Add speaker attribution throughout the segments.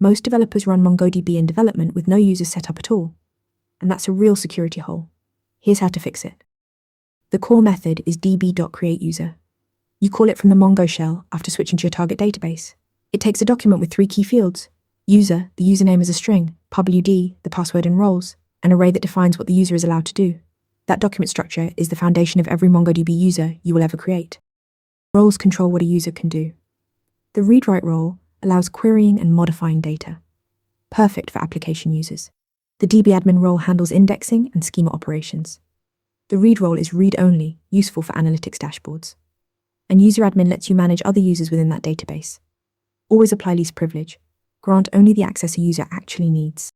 Speaker 1: Most developers run MongoDB in development with no users set up at all, and that's a real security hole. Here's how to fix it. The core method is db.createUser. You call it from the Mongo shell after switching to your target database. It takes a document with 3 key fields: user, the username as a string, pubud, the password and roles, an array that defines what the user is allowed to do. That document structure is the foundation of every MongoDB user you will ever create. Roles control what a user can do. The readWrite role allows querying and modifying data. Perfect for application users. The dbAdmin role handles indexing and schema operations. The read role is read-only, useful for analytics dashboards. And user-admin lets you manage other users within that database. Always apply least privilege. Grant only the access a user actually needs.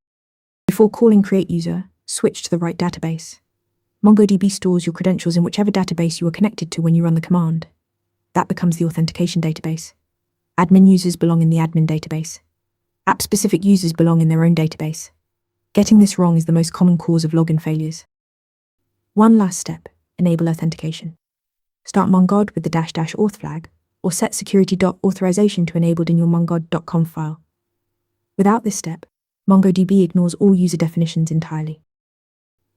Speaker 1: Before calling createUser, switch to the right database. MongoDB stores your credentials in whichever database you are connected to when you run the command. That becomes the authentication database. Admin users belong in the admin database. App-specific users belong in their own database. Getting this wrong is the most common cause of login failures. One last step, enable authentication. Start mongod with the --auth flag, or set security.authorization to enabled in your mongod.conf file. Without this step, MongoDB ignores all user definitions entirely.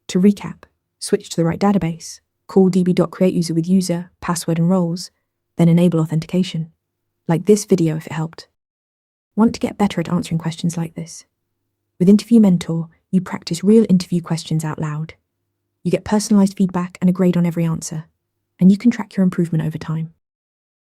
Speaker 1: To recap, switch to the right database, call db.createUser with user, password and roles, then enable authentication. Like this video if it helped. Want to get better at answering questions like this? With Interview Mentor, you practice real interview questions out loud. You get personalized feedback and a grade on every answer, and you can track your improvement over time.